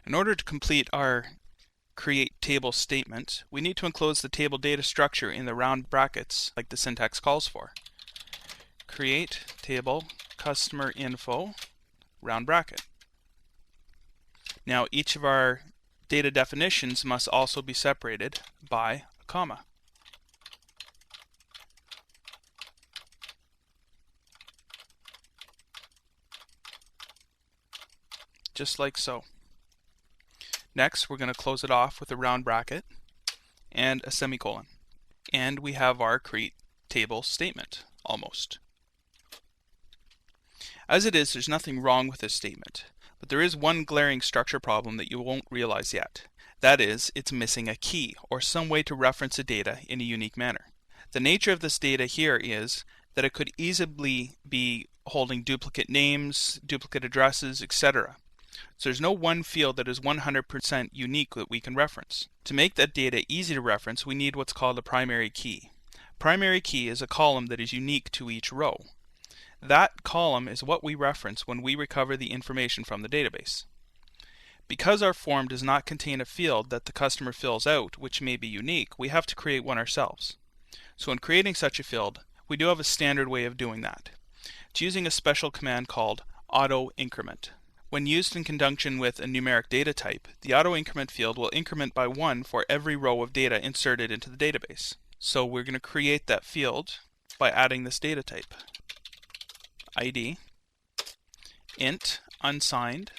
In order to complete our create table statement, we need to enclose the table data structure in the round brackets like the syntax calls for. Create table customer info round bracket. Now each of our data definitions must also be separated by a comma. Just like so. Next, we're going to close it off with a round bracket and a semicolon. And we have our create table statement, almost. As it is, there's nothing wrong with this statement, but there is one glaring structure problem that you won't realize yet. That is, it's missing a key, or some way to reference the data in a unique manner. The nature of this data here is that it could easily be holding duplicate names, duplicate addresses, etc. So there's no one field that is 100% unique that we can reference. To make that data easy to reference, we need what's called a primary key. Primary key is a column that is unique to each row. That column is what we reference when we recover the information from the database. Because our form does not contain a field that the customer fills out, which may be unique, we have to create one ourselves. So in creating such a field, we do have a standard way of doing that. It's using a special command called auto increment. When used in conjunction with a numeric data type, the auto increment field will increment by 1 for every row of data inserted into the database. So we're going to create that field by adding this data type. ID int unsigned,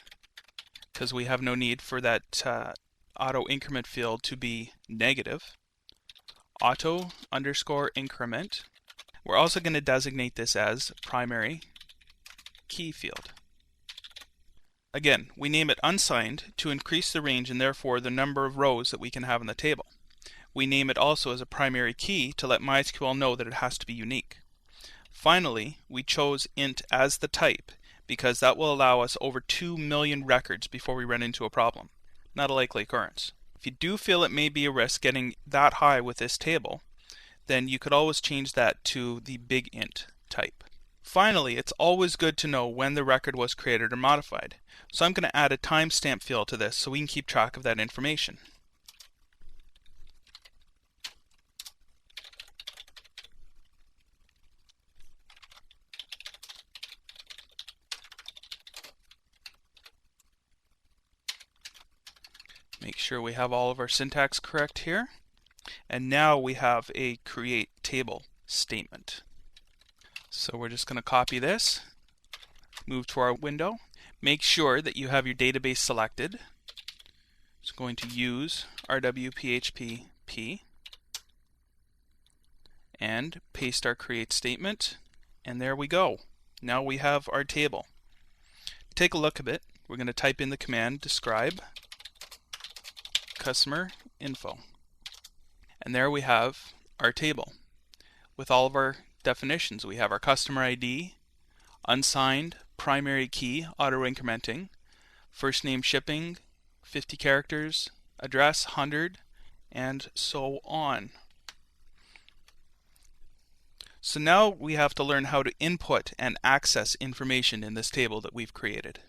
because we have no need for that auto increment field to be negative. Auto underscore increment. We're also going to designate this as primary key field. Again, we name it unsigned to increase the range and therefore the number of rows that we can have in the table. We name it also as a primary key to let MySQL know that it has to be unique. Finally, we chose int as the type because that will allow us over 2 million records before we run into a problem. Not a likely occurrence. If you do feel it may be a risk getting that high with this table, then you could always change that to the big int type. Finally, it's always good to know when the record was created or modified. So I'm going to add a timestamp field to this so we can keep track of that information. Make sure we have all of our syntax correct here. And now we have a create table statement. So we're just going to copy this, move to our window, make sure that you have your database selected. It's going to use rwphp and paste our create statement, and there we go. Now we have our table. Take a look at it. We're going to type in the command describe customer info, and there we have our table with all of our definitions. We have our customer ID, unsigned, primary key, auto incrementing, first name shipping, 50 characters, address 100, and so on. So now we have to learn how to input and access information in this table that we've created.